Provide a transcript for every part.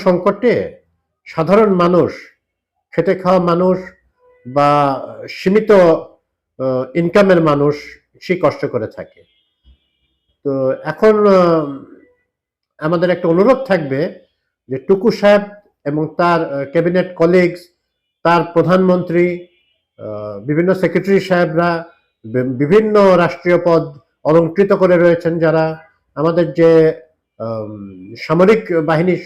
সংকটে সাধারণ মানুষ, খেটে খাওয়া মানুষ বা সীমিত ইনকামের মানুষ সে কষ্ট করে থাকে। তো এখন আমাদের একটা অনুরোধ থাকবে যে টুকু সাহেব এবং তার ক্যাবিনেট কলিগস, তার প্রধানমন্ত্রী, বিভিন্ন সেক্রেটারি সাহেবরা, বিভিন্ন রাষ্ট্রীয় পদ অলংকৃত করে রয়েছেন যারা, আমাদের যে সামরিক বাহিনীর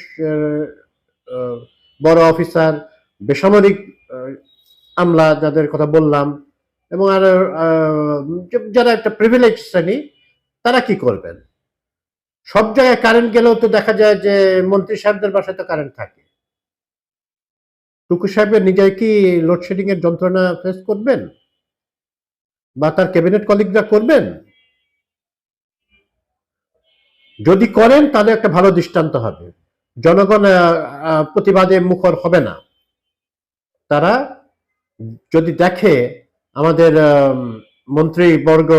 বড় অফিসার, বেসামরিক আমলা যাদের কথা বললাম, এবং আর যারা একটা প্রিভিলেজ শ্রেণী, তারা কি করবেন? সব জায়গায় কারেন্ট গেলেও তো দেখা যায় যে মন্ত্রী সাহেবদের বাসায় তো কারেন্ট থাকে। টুকু সাহেবের নিজেই কি লোডশেডিং এর যন্ত্রণা ফেস করবেন, বা তার ক্যাবিনেট কলিগরা করবেন? যদি করেন তাহলে একটা ভালো দৃষ্টান্ত হবে, জনগণ প্রতিবাদে মুখর হবে না। তারা যদি দেখে আমাদের মন্ত্রীবর্গ,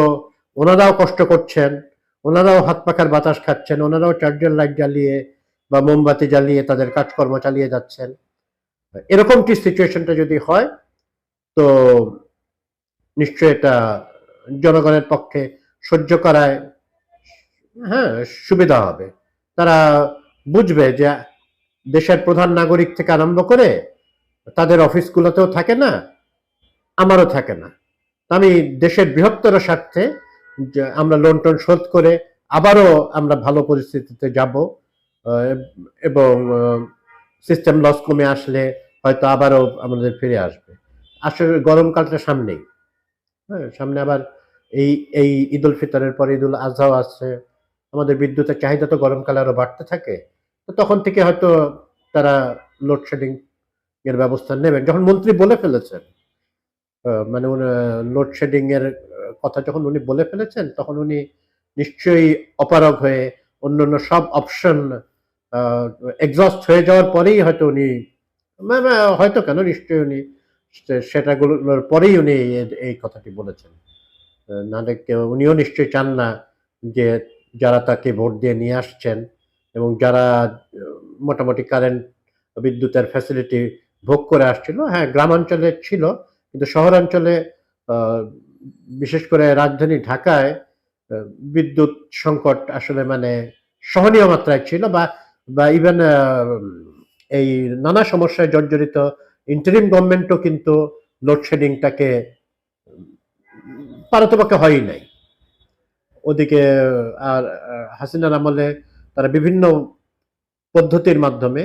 ওনারাও কষ্ট করছেন, ওনারাও হাত পাখার বাতাস খাচ্ছেন, ওনারাও চার্জার লাইট জ্বালিয়ে বা মোমবাতি জ্বালিয়ে তাদের কাজকর্ম চালিয়ে যাচ্ছেন, এরকমটি সিচুয়েশনটা যদি হয়, তো নিশ্চয় এটা জনগণের পক্ষে সহ্য করায় সুবিধা হবে। তারা বুঝবে যে দেশের প্রধান নাগরিক থেকে আরম্ভ করে তাদের অফিসগুলোতেও থাকে না, আমারও থাকে না। আমি দেশের বৃহত্তর স্বার্থে আমরা লোন টোন শোধ করে আবারও আমরা ভালো পরিস্থিতিতে যাব, এবং সিস্টেম লস কমে আসলে হয়তো আবারও আমাদের ফিরে আসবে। আসলে গরমকালটা সামনেই, সামনে আবার এই এই ঈদ উল ফিতরের পরে ঈদ উল আজহাও আসছে, আমাদের বিদ্যুতের চাহিদা তো গরমকালে আরো বাড়তে থাকে। তো তখন থেকে হয়তো তারা লোডশেডিং এর ব্যবস্থা নেবেন, যখন মন্ত্রী বলে ফেলেছেন। মানে লোডশেডিং এর কথা যখন উনি বলে ফেলেছেন, তখন উনি নিশ্চয়ই অপারগ হয়ে অন্যান্য সব অপশন এক্সস্ট হয়ে যাওয়ার পরেই হয়তো উনি, হয়তো কেন, নিশ্চয়ই উনি সেটাগুলোর পরেই উনি এই কথাটি বলেছেন। নাহলে উনিও নিশ্চয়ই চান না যে যারা তাকে ভোট দিয়ে নিয়ে আসছেন এবং যারা মোটামুটি কারেন্ট বিদ্যুতের ফ্যাসিলিটি ভোগ করে আসছিল, হ্যাঁ গ্রামাঞ্চলে ছিল, কিন্তু শহরাঞ্চলে বিশেষ করে রাজধানী ঢাকায় বিদ্যুৎ সংকট আসলে মানে সহনীয় মাত্রায় ছিল, বা ইভেন এই নানা সমস্যায় জর্জরিত ইন্টারিম গভর্নমেন্টও কিন্তু লোডশেডিংটাকে পারতপক্ষে হয়ই নাই। ওদিকে আর হাসিনার আমলে তারা বিভিন্ন পদ্ধতির মাধ্যমে